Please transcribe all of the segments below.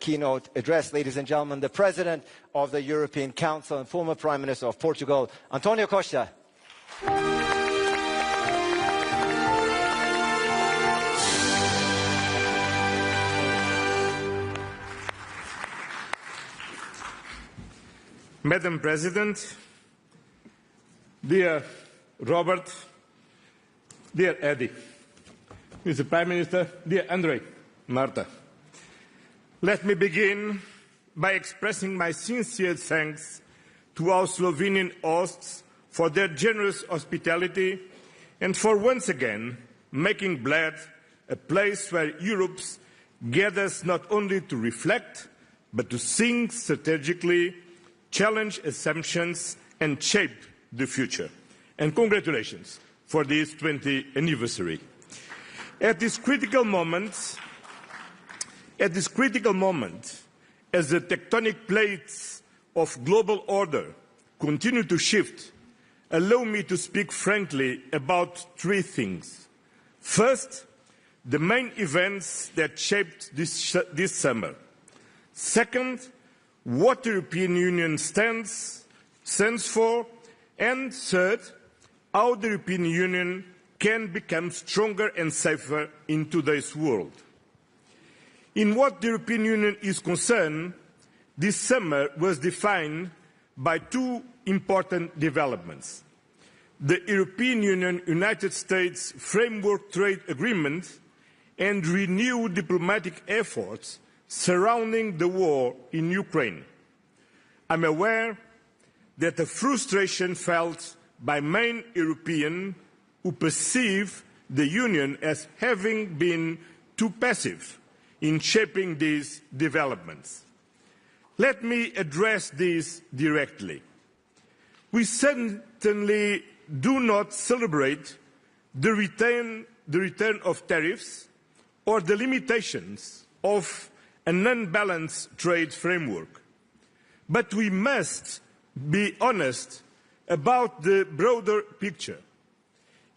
keynote address. Ladies and gentlemen, the President of the European Council and former Prime Minister of Portugal, António Costa. Madam President, dear Robert, dear Eddie, Mr. Prime Minister, dear Andrei, Marta, let me begin by expressing my sincere thanks to our Slovenian hosts for their generous hospitality and for once again making Bled a place where Europe gathers not only to reflect but to think strategically, challenge assumptions and shape the future. And congratulations for this 20th anniversary. At this critical moment, as the tectonic plates of global order continue to shift, allow me to speak frankly about three things. First, the main events that shaped this summer. Second, what the European Union stands for, and third, how the European Union can become stronger and safer in today's world. In what the European Union is concerned, this summer was defined by two important developments. The European Union-United States Framework Trade Agreement and renewed diplomatic efforts surrounding the war in Ukraine. I'm aware that the frustration felt by many Europeans who perceive the Union as having been too passive in shaping these developments. Let me address this directly. We certainly do not celebrate the return of tariffs or the limitations of an unbalanced trade framework. But we must be honest about the broader picture.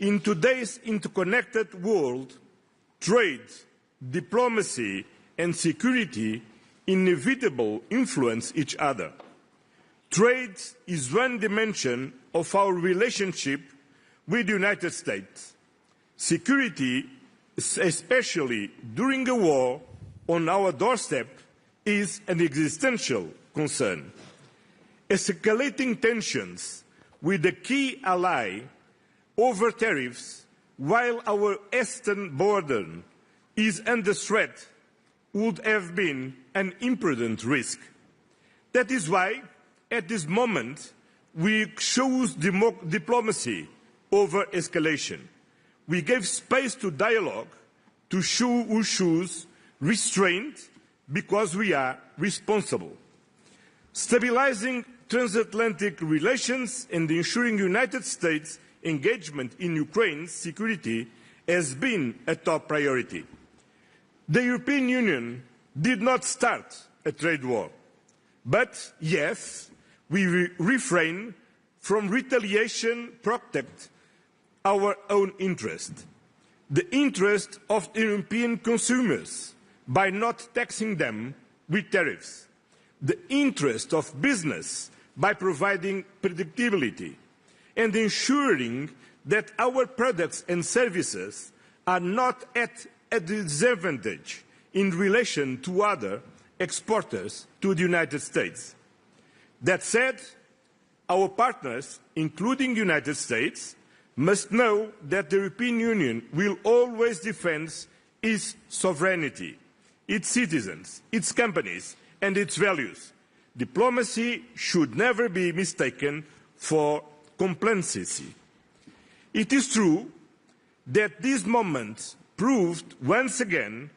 In today's interconnected world, trade, diplomacy and security inevitably influence each other. Trade is one dimension of our relationship with the United States. Security, especially during a war on our doorstep, is an existential concern. Escalating tensions with a key ally over tariffs while our eastern border is under threat would have been an imprudent risk. That is why, at this moment, we chose diplomacy over escalation. We gave space to dialogue, to choose restraint, because we are responsible. Stabilizing transatlantic relations and ensuring United States engagement in Ukraine's security has been a top priority. The European Union did not start a trade war, but yes, we refrain from retaliation, protect our own interest, the interest of European consumers by not taxing them with tariffs, the interest of business by providing predictability, and ensuring that our products and services are not at a disadvantage in relation to other exporters to the United States. That said, our partners, including the United States, must know that the European Union will always defend its sovereignty, its citizens, its companies and its values. Diplomacy should never be mistaken for complacency. It is true that this moment proved once again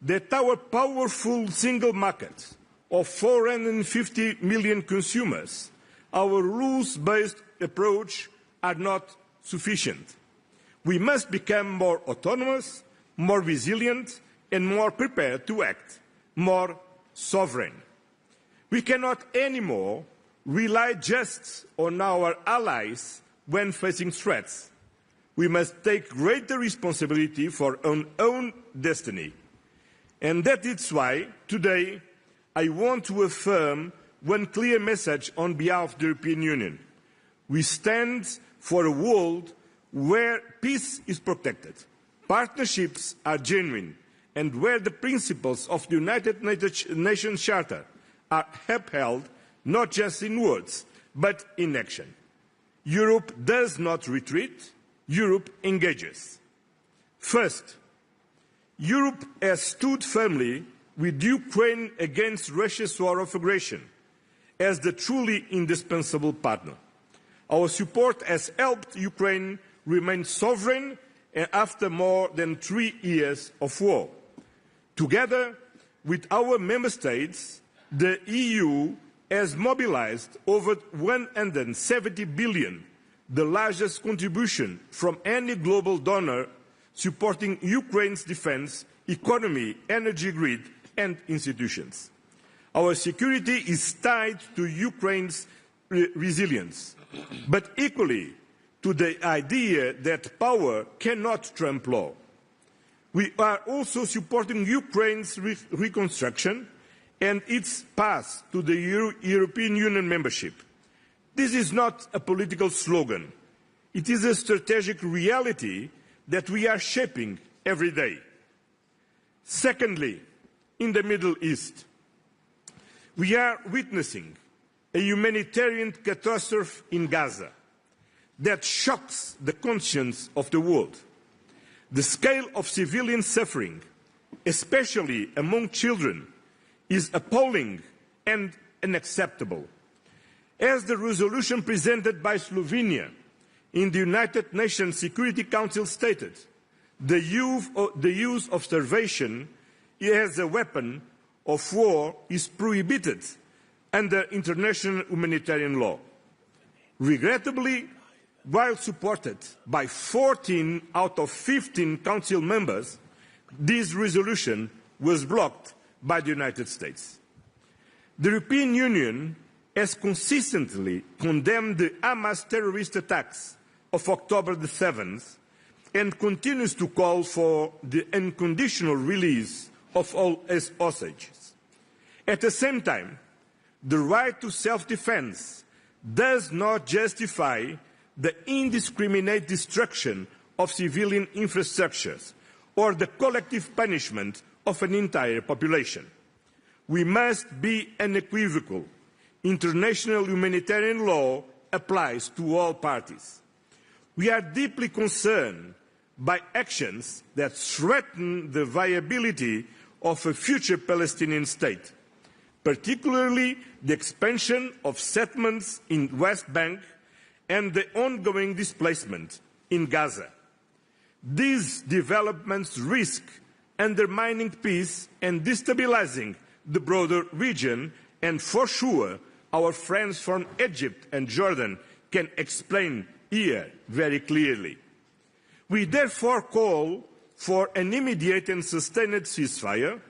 that our powerful single market of 450 million consumers, our rules-based approach are not sufficient. We must become more autonomous, more resilient and more prepared to act, more sovereign. We cannot anymore rely just on our allies when facing threats. We must take greater responsibility for our own destiny. And that is why today I want to affirm one clear message on behalf of the European Union. We stand for a world where peace is protected, partnerships are genuine, and where the principles of the United Nations Charter are upheld not just in words, but in action. Europe does not retreat, Europe engages. First, Europe has stood firmly with Ukraine against Russia's war of aggression as the truly indispensable partner. Our support has helped Ukraine remain sovereign after more than 3 years of war. Together with our member states, the EU has mobilized over 170 billion, the largest contribution from any global donor supporting Ukraine's defense, economy, energy grid, and institutions. Our security is tied to Ukraine's resilience, but equally to the idea that power cannot trump law. We are also supporting Ukraine's reconstruction and its path to the European Union membership. This is not a political slogan. It is a strategic reality that we are shaping every day. Secondly, in the Middle East, we are witnessing a humanitarian catastrophe in Gaza that shocks the conscience of the world. The scale of civilian suffering, especially among children, is appalling and unacceptable. As the resolution presented by Slovenia in the United Nations Security Council stated, the use of starvation as a weapon of war is prohibited under international humanitarian law. Regrettably, while supported by 14 out of 15 Council members, this resolution was blocked by the United States. The European Union has consistently condemned the Hamas terrorist attacks of October the 7th and continues to call for the unconditional release of all hostages. At the same time, the right to self-defense does not justify the indiscriminate destruction of civilian infrastructures or the collective punishment of an entire population. We must be unequivocal. International humanitarian law applies to all parties. We are deeply concerned by actions that threaten the viability of a future Palestinian state, particularly the expansion of settlements in the West Bank and the ongoing displacement in Gaza. These developments risk undermining peace and destabilizing the broader region, and for sure our friends from Egypt and Jordan can explain here very clearly. We therefore call for an immediate and sustained ceasefire,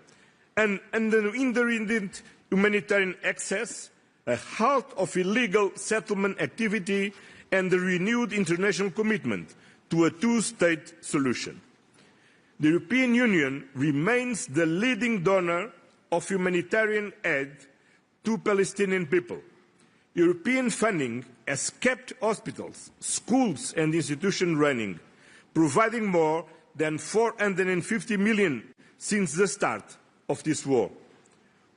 an unhindered humanitarian access, a halt of illegal settlement activity, and a renewed international commitment to a two-state solution. The European Union remains the leading donor of humanitarian aid to Palestinian people. European funding has kept hospitals, schools and institutions running, providing more than 450 million since the start of this war.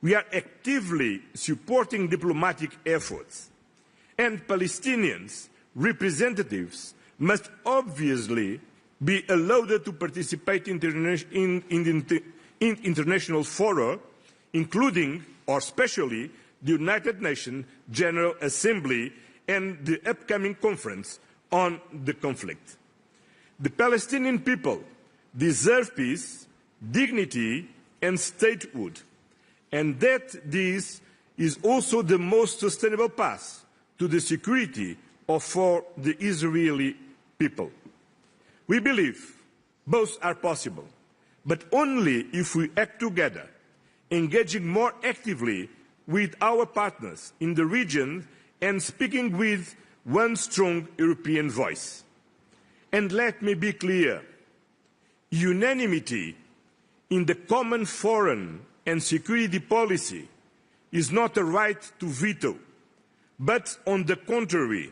We are actively supporting diplomatic efforts, and Palestinians' representatives must obviously be allowed to participate in international fora, including, or especially, the United Nations General Assembly and the upcoming conference on the conflict. The Palestinian people deserve peace, dignity, and statehood, and that this is also the most sustainable path to the security for the Israeli people. We believe both are possible, but only if we act together, engaging more actively with our partners in the region and speaking with one strong European voice. And let me be clear, unanimity in the common foreign and security policy is not a right to veto, but on the contrary,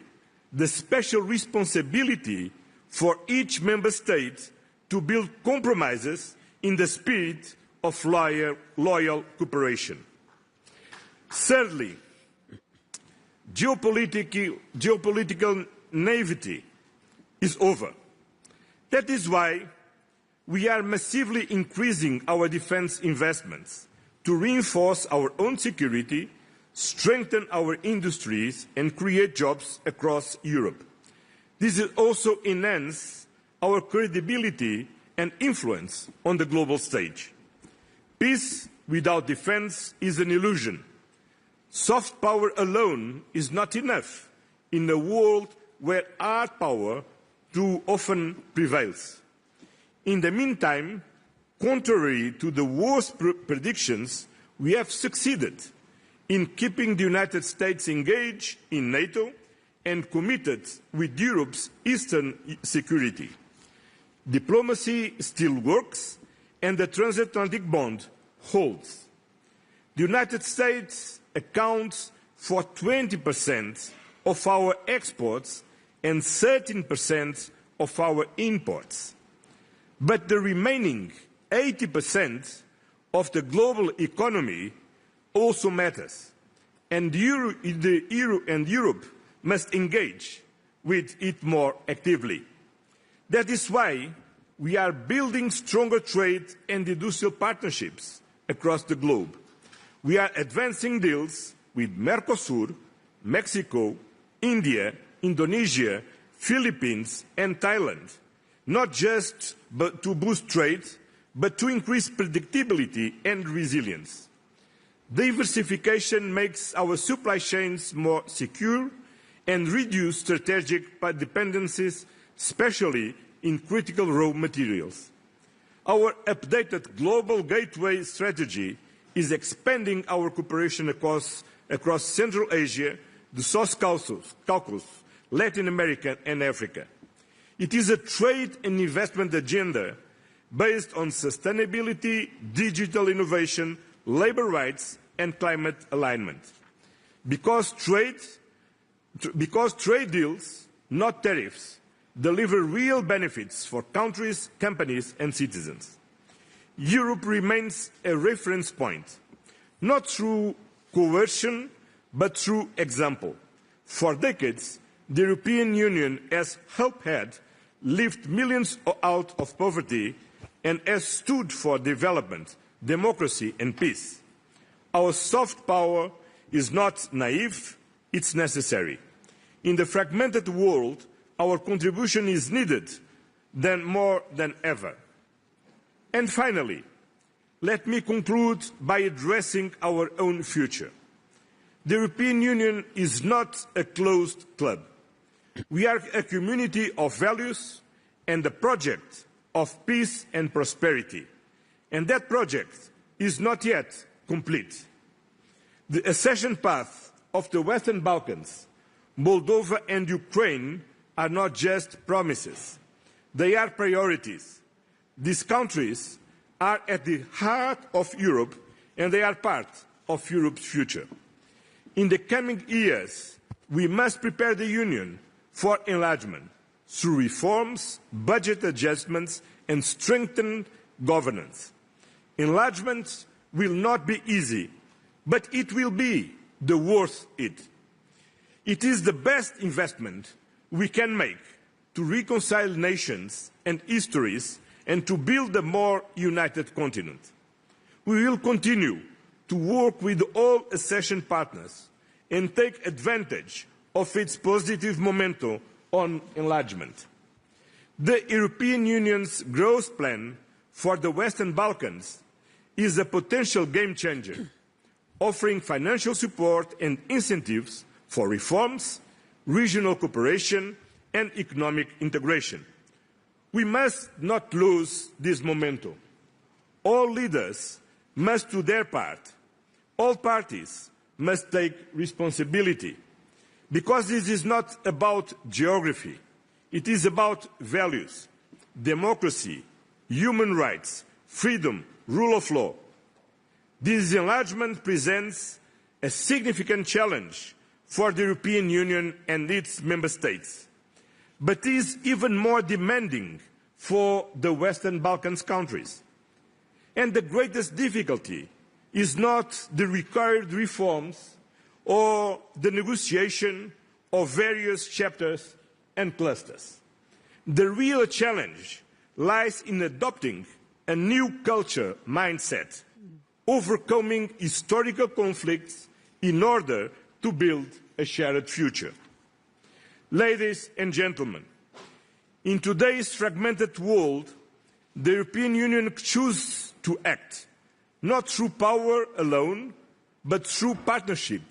the special responsibility for each member state to build compromises in the spirit of loyal cooperation. Thirdly, geopolitical naivety is over. That is why we are massively increasing our defence investments to reinforce our own security, strengthen our industries and create jobs across Europe. This will also enhance our credibility and influence on the global stage. Peace without defence is an illusion. Soft power alone is not enough in a world where hard power too often prevails. In the meantime, contrary to the worst predictions, we have succeeded in keeping the United States engaged in NATO and committed with Europe's eastern security. Diplomacy still works and the transatlantic bond holds. The United States accounts for 20% of our exports and 13% of our imports. But the remaining 80% of the global economy also matters, and Europe must engage with it more actively. That is why we are building stronger trade and industrial partnerships across the globe. We are advancing deals with Mercosur, Mexico, India, Indonesia, Philippines and Thailand, not just to boost trade, but to increase predictability and resilience. Diversification makes our supply chains more secure and reduce strategic dependencies, especially in critical raw materials. Our updated global gateway strategy is expanding our cooperation across Central Asia, the South Caucasus, Latin America and Africa. It is a trade and investment agenda based on sustainability, digital innovation, labour rights and climate alignment. Because trade deals, not tariffs, deliver real benefits for countries, companies and citizens. Europe remains a reference point, not through coercion, but through example. For decades, the European Union has helped lift millions out of poverty and has stood for development, democracy and peace. Our soft power is not naive, it's necessary. In the fragmented world, our contribution is needed more than ever. And finally, let me conclude by addressing our own future. The European Union is not a closed club. We are a community of values and a project of peace and prosperity. And that project is not yet complete. The accession path of the Western Balkans, Moldova and Ukraine are not just promises. They are priorities. These countries are at the heart of Europe and they are part of Europe's future. In the coming years, we must prepare the Union for enlargement through reforms, budget adjustments and strengthened governance. Enlargement will not be easy, but it will be worth it. It is the best investment we can make to reconcile nations and histories and to build a more united continent. We will continue to work with all accession partners and take advantage of its positive momentum on enlargement. The European Union's growth plan for the Western Balkans is a potential game changer, offering financial support and incentives for reforms, regional cooperation and economic integration. We must not lose this momentum. All leaders must do their part. All parties must take responsibility, because this is not about geography. It is about values, democracy, human rights, freedom, rule of law. This enlargement presents a significant challenge for the European Union and its member states, but is even more demanding for the Western Balkans countries. And the greatest difficulty is not the required reforms or the negotiation of various chapters and clusters. The real challenge lies in adopting a new culture mindset, overcoming historical conflicts in order to build a shared future. Ladies and gentlemen, in today's fragmented world, the European Union chooses to act, not through power alone, but through partnership,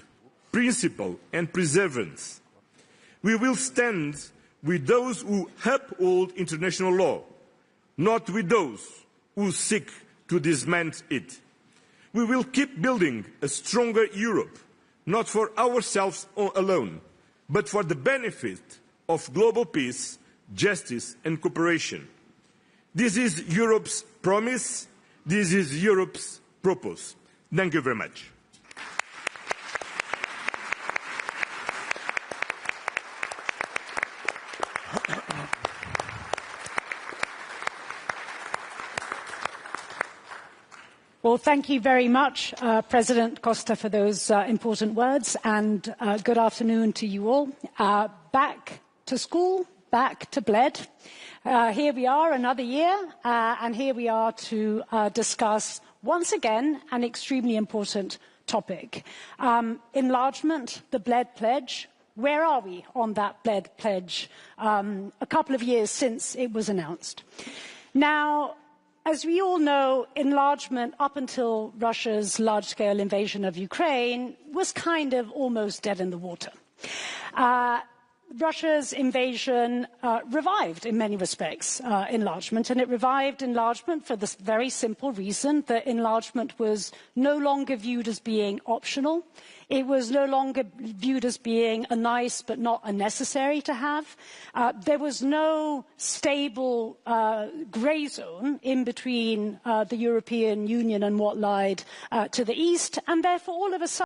principle and perseverance. We will stand with those who uphold international law, not with those who seek to dismantle it. We will keep building a stronger Europe, not for ourselves alone, but for the benefit of global peace, justice and cooperation. This is Europe's promise. This is Europe's purpose. Thank you very much. Well, thank you very much, President Costa, for those important words, and good afternoon to you all. Back to school, back to Bled. Here we are, another year, and here we are to discuss, once again, an extremely important topic. Enlargement, the Bled Pledge. Where are we on that Bled Pledge a couple of years since it was announced? Now, as we all know, enlargement up until Russia's large-scale invasion of Ukraine was kind of almost dead in the water. Russia's invasion revived, in many respects, enlargement, and it revived enlargement for this very simple reason that enlargement was no longer viewed as being optional. It was no longer viewed as being a nice but not a necessary to have. There was no stable grey zone in between the European Union and what lied to the east, and therefore all of a sudden